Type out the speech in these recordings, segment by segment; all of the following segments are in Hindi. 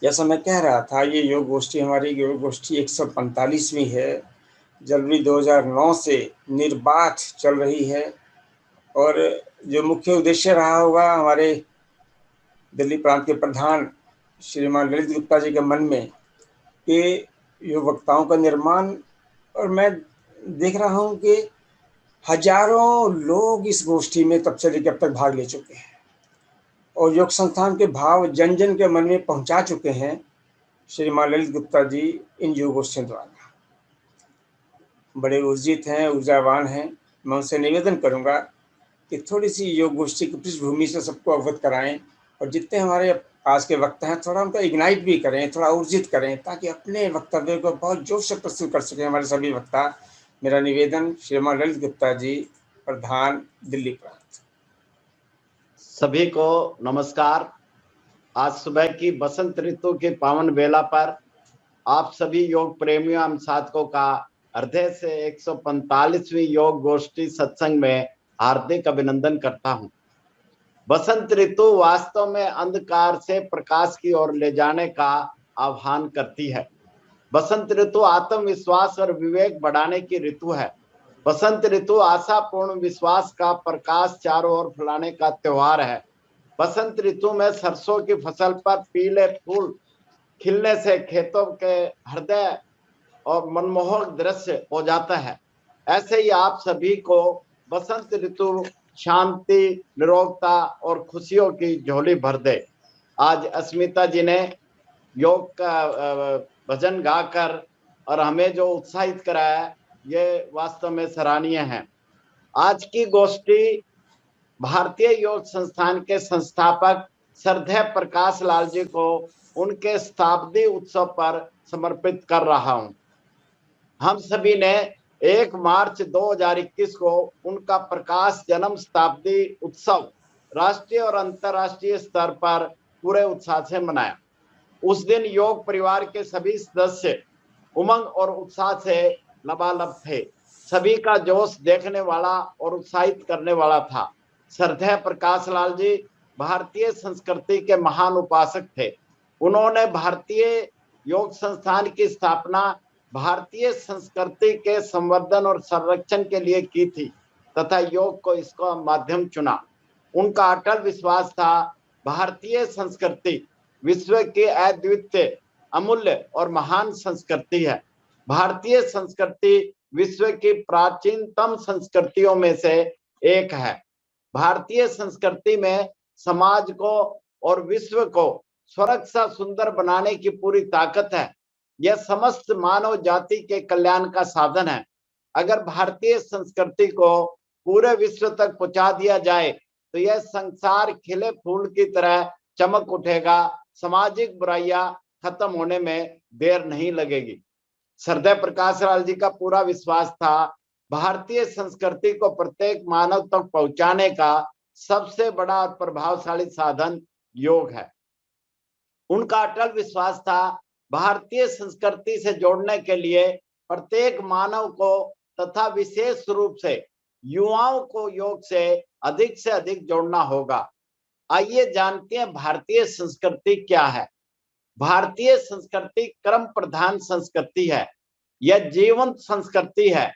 जैसा मैं कह रहा था, ये योग गोष्ठी हमारी योग गोष्ठी 145वीं है। जनवरी 2009 से निर्बाध चल रही है और जो मुख्य उद्देश्य रहा होगा हमारे दिल्ली प्रांत के प्रधान श्रीमान ललित गुप्ता जी के मन में कि योग वक्ताओं का निर्माण। और मैं देख रहा हूँ कि हजारों लोग इस गोष्ठी में तब से लेकर अब तक भाग ले चुके हैं और योग संस्थान के भाव जन जन के मन में पहुंचा चुके हैं श्रीमान ललित गुप्ता जी इन योग गोष्ठियों द्वारा। बड़े ऊर्जित हैं, ऊर्जावान हैं। मैं उनसे निवेदन करूंगा कि थोड़ी सी योग गोष्ठी की पृष्ठभूमि से सबको अवगत कराएं और जितने हमारे आज के वक्ता हैं थोड़ा उनका इग्नाइट भी करें, थोड़ा ऊर्जित करें ताकि अपने वक्तव्य को बहुत जोश से प्रस्तुत कर सकें हमारे सभी वक्ता। मेरा निवेदन श्रीमान ललित गुप्ता जी, प्रधान, दिल्ली प्रांत। सभी को नमस्कार। आज सुबह की बसंत ऋतु की पावन बेला पर आप सभी योग प्रेमियों एवं साधकों का हृदय से 145वीं योग गोष्ठी सत्संग में हार्दिक अभिनंदन करता हूं। बसंत ऋतु वास्तव में अंधकार से प्रकाश की ओर ले जाने का आह्वान करती है। बसंत ऋतु आत्मविश्वास और विवेक बढ़ाने की ऋतु है। बसंत ऋतु आशापूर्ण विश्वास का प्रकाश चारों ओर फैलाने का त्योहार है। बसंत ऋतु में सरसों की फसल पर पीले फूल खिलने से खेतों के हृदय और मनमोहक दृश्य हो जाता है। ऐसे ही आप सभी को बसंत ऋतु शांति, निरोगता और खुशियों की झोली भर दे। आज अस्मिता जी ने योग का भजन गाकर और हमें जो उत्साहित कराया, ये वास्तव में सराहनीय है। आज की गोष्ठी भारतीय योग संस्थान के संस्थापक श्रद्धेय प्रकाश लाल जी को उनके शताब्दी उत्सव पर समर्पित कर रहा हूं। हम सभी ने 1 मार्च 2021 को उनका प्रकाश जन्म शताब्दी उत्सव राष्ट्रीय और अंतर्राष्ट्रीय स्तर पर पूरे उत्साह से मनाया। उस दिन योग परिवार के सभी सदस्य उमंग और उत्साह से लबालब थे। सभी का जोश देखने वाला और उत्साहित करने वाला था। श्रद्धेय प्रकाश लाल जी भारतीय संस्कृति के महान उपासक थे। उन्होंने भारतीय योग संस्थान की स्थापना भारतीय संस्कृति के संवर्धन और संरक्षण के लिए की थी तथा योग को इसका माध्यम चुना। उनका अटल विश्वास था भारतीय संस्कृति विश्व की अद्वितीय, अमूल्य और महान संस्कृति है। भारतीय संस्कृति विश्व की प्राचीनतम संस्कृतियों में से एक है। भारतीय संस्कृति में समाज को और विश्व को स्वर्ग सा सुंदर बनाने की पूरी ताकत है। यह समस्त मानव जाति के कल्याण का साधन है। अगर भारतीय संस्कृति को पूरे विश्व तक पहुंचा दिया जाए तो यह संसार खिले फूल की तरह चमक उठेगा। सामाजिक बुराइयां खत्म होने में देर नहीं लगेगी। श्रद्धेय प्रकाश लाल जी का पूरा विश्वास था भारतीय संस्कृति को प्रत्येक मानव तक पहुंचाने का सबसे बड़ा और प्रभावशाली साधन योग है। उनका अटल विश्वास था भारतीय संस्कृति से जोड़ने के लिए प्रत्येक मानव को तथा विशेष रूप से युवाओं को योग से अधिक जोड़ना होगा। आइए जानते हैं भारतीय संस्कृति क्या है। भारतीय संस्कृति कर्म प्रधान संस्कृति है। यह जीवंत संस्कृति है।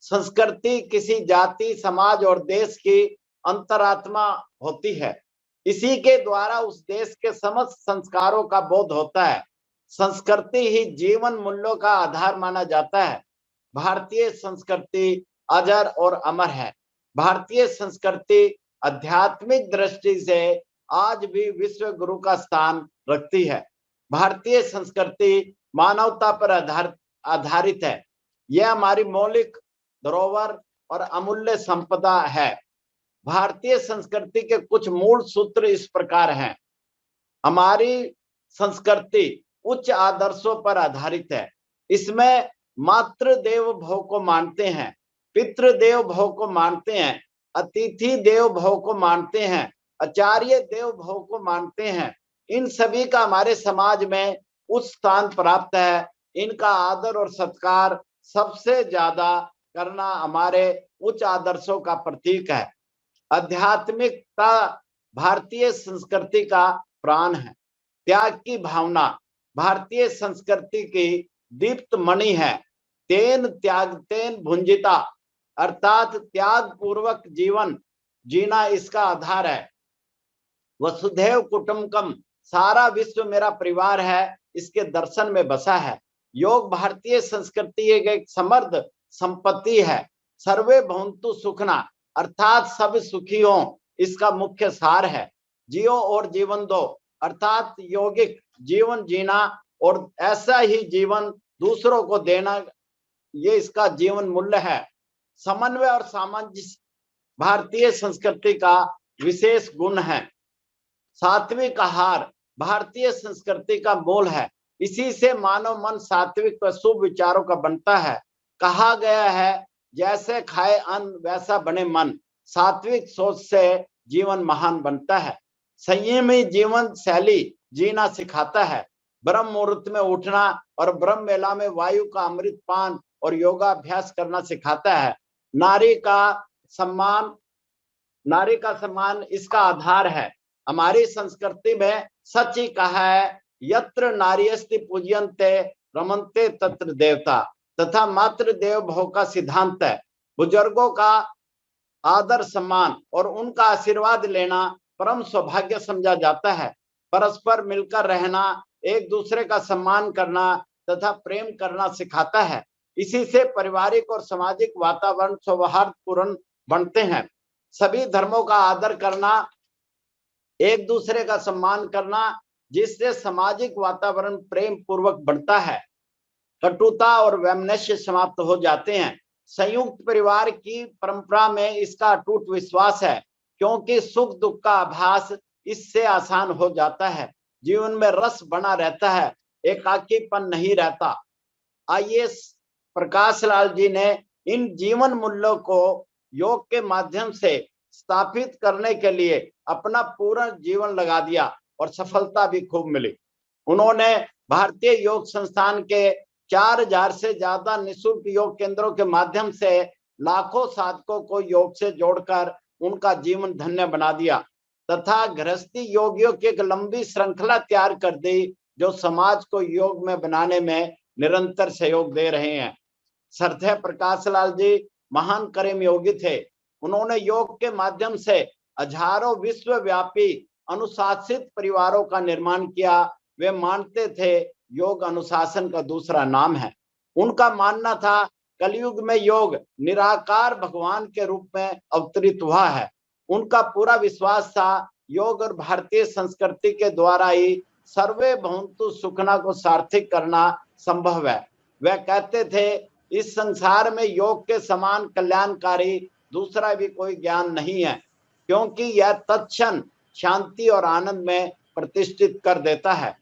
संस्कृति किसी जाति, समाज और देश की अंतरात्मा होती है। इसी के द्वारा उस देश के समस्त संस्कारों का बोध होता है। संस्कृति ही जीवन मूल्यों का आधार माना जाता है। भारतीय संस्कृति अजर और अमर है। भारतीय संस्कृति आध्यात्मिक दृष्टि से आज भी विश्व गुरु का स्थान रखती है। भारतीय संस्कृति मानवता पर आधारित है। यह हमारी मौलिक धरोहर और अमूल्य संपदा है। भारतीय संस्कृति के कुछ मूल सूत्र इस प्रकार हैं। हमारी संस्कृति उच्च आदर्शों पर आधारित है। इसमें मातृ देव भव को मानते हैं, पितृ देव भव को मानते हैं, अतिथि देव भव को मानते हैं, आचार्य देव भव को मानते हैं। इन सभी का हमारे समाज में उच्च स्थान प्राप्त है। इनका आदर और सत्कार सबसे ज्यादा करना हमारे उच्च आदर्शों का प्रतीक है। आध्यात्मिकता भारतीय संस्कृति का प्राण है। त्याग की भावना भारतीय संस्कृति की दीप्त मणि है। तेन त्याग तेन भुंजिता, अर्थात त्याग पूर्वक जीवन जीना इसका आधार है। वसुधैव कुटुंबकम, सारा विश्व मेरा परिवार है, इसके दर्शन में बसा है। योग भारतीय संस्कृति एक समृद्ध संपत्ति है। सर्वे भवन्तु सुखना, अर्थात सब सुखी हो, इसका मुख्य सार है। जियो और जीवन दो, अर्थात यौगिक जीवन जीना और ऐसा ही जीवन दूसरों को देना, ये इसका जीवन मूल्य है। समन्वय और सामंजस्य भारतीय संस्कृति का विशेष गुण है। सात्विक आहार भारतीय संस्कृति का मूल है। इसी से मानव मन सात्विक व शुभ विचारों का बनता है। कहा गया है, जैसे खाए अन्न वैसा बने मन। सात्विक सोच से जीवन महान बनता है। संयमी जीवन शैली जीना सिखाता है। ब्रह्म मुहूर्त में उठना और ब्रह्म वेला में वायु का अमृत पान और योगाभ्यास करना सिखाता है। नारी का सम्मान इसका आधार है। हमारी संस्कृति में सच ही कहा है, यत्र नार्यस्ति पूज्यन्ते रमन्ते तत्र देवता, तथा मातृ देव भव का सिद्धांत है। बुजुर्गों का आदर सम्मान और उनका आशीर्वाद लेना परम सौभाग्य समझा जाता है। परस्पर मिलकर रहना, एक दूसरे का सम्मान करना तथा प्रेम करना सिखाता है। इसी से पारिवारिक और सामाजिक वातावरण सौहार्दपूर्ण बनते हैं। सभी धर्मों का आदर करना, एक दूसरे का सम्मान करना, जिससे सामाजिक वातावरण प्रेम पूर्वक बनता है। कटुता और वैमनस्य समाप्त हो जाते हैं। संयुक्त परिवार की परंपरा में इसका अटूट विश्वास है, क्योंकि सुख दुख का आभास इससे आसान हो जाता है। जीवन में रस बना रहता है, एकाकीपन नहीं रहता। आइए प्रकाश लाल जी ने इन जीवन मूल्यों को योग के माध्यम से स्थापित करने के लिए अपना पूरा जीवन लगा दिया और सफलता भी खूब मिली। उन्होंने भारतीय योग संस्थान के 4000 से ज्यादा निःशुल्क योग केंद्रों के माध्यम से लाखों साधकों को योग से जोड़कर उनका जीवन धन्य बना दिया तथा गृहस्थी योगियों की एक लंबी श्रृंखला तैयार कर दी, जो समाज को योग में बनाने में निरंतर सहयोग दे रहे हैं। श्रद्धेय प्रकाश लाल जी महान कर्म योगी थे। उन्होंने योग के माध्यम से हजारों विश्वव्यापी अनुशासित परिवारों का निर्माण किया। वे मानते थे योग अनुशासन का दूसरा नाम है। उनका मानना था कलयुग में योग निराकार भगवान के रूप में अवतरित हुआ है। उनका पूरा विश्वास था योग और भारतीय संस्कृति के द्वारा ही सर्वे भवन्तु सुखना को सार्थक करना संभव है। वह कहते थे, इस संसार में योग के समान कल्याणकारी दूसरा भी कोई ज्ञान नहीं है, क्योंकि यह तत्क्षण शांति और आनंद में प्रतिष्ठित कर देता है।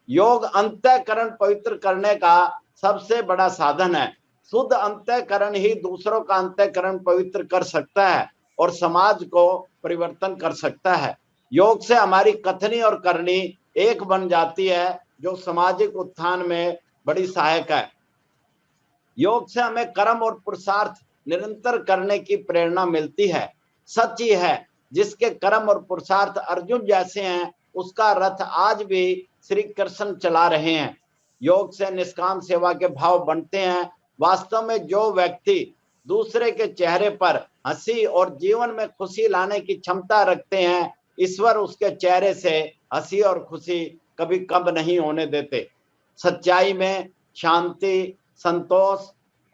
योग अंतःकरण पवित्र करने का सबसे बड़ा साधन है। शुद्ध अंतःकरण ही दूसरों का अंतःकरण पवित्र कर सकता है और समाज को परिवर्तन कर सकता है। योग से हमारी कथनी और करनी एक बन जाती है, जो सामाजिक उत्थान में बड़ी सहायक है। योग से हमें कर्म और पुरुषार्थ निरंतर करने की प्रेरणा मिलती है। सच ही है, जिसके कर्म और पुरुषार्थ अर्जुन जैसे हैं, उसका रथ आज भी श्री कृष्ण चला रहे हैं। योग से निष्काम सेवा के भाव बनते हैं। वास्तव में जो व्यक्ति दूसरे के चेहरे पर हंसी और जीवन में खुशी लाने की क्षमता रखते हैं, ईश्वर उसके चेहरे से हंसी और खुशी कभी कम नहीं होने देते। सच्चाई में शांति, संतोष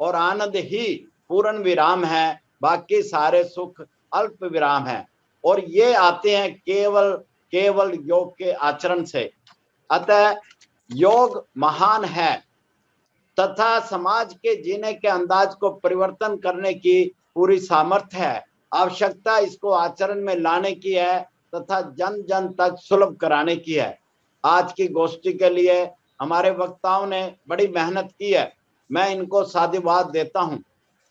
और आनंद ही पूर्ण विराम है, बाकी सारे सुख अल्प विराम है, और ये आते हैं केवल योग के आचरण से। अतः योग महान है तथा समाज के जीने के अंदाज को परिवर्तन करने की पूरी सामर्थ्य है। आवश्यकता इसको आचरण में लाने की है तथा जन जन तक सुलभ कराने की है। आज की गोष्ठी के लिए हमारे वक्ताओं ने बड़ी मेहनत की है, मैं इनको साधुवाद देता हूं।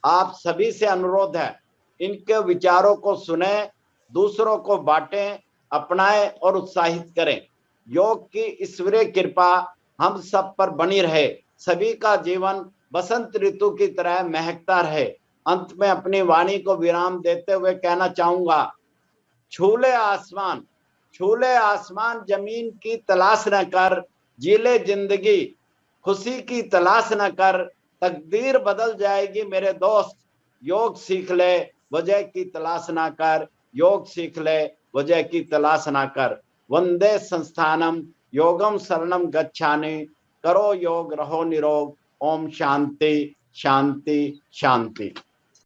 आप सभी से अनुरोध है, इनके विचारों को सुने, दूसरों को बांटें, अपनाएं और उत्साहित करें। योग की ईश्वरीय कृपा हम सब पर बनी रहे, सभी का जीवन बसंत ऋतु की तरह महकता रहे। अंत में अपनी वाणी को विराम देते हुए कहना चाहूंगा, छूले आसमान जमीन की तलाश न कर, जी ले जिंदगी खुशी की तलाश न कर, तकदीर बदल जाएगी मेरे दोस्त, योग सीख ले वजह की तलाश ना कर, योग सीख ले वजह की तलाश ना कर। वंदे संस्थानम योगम शरणम गच्छामि, करो योग रहो निरोग, ओम शांति शांति शांति।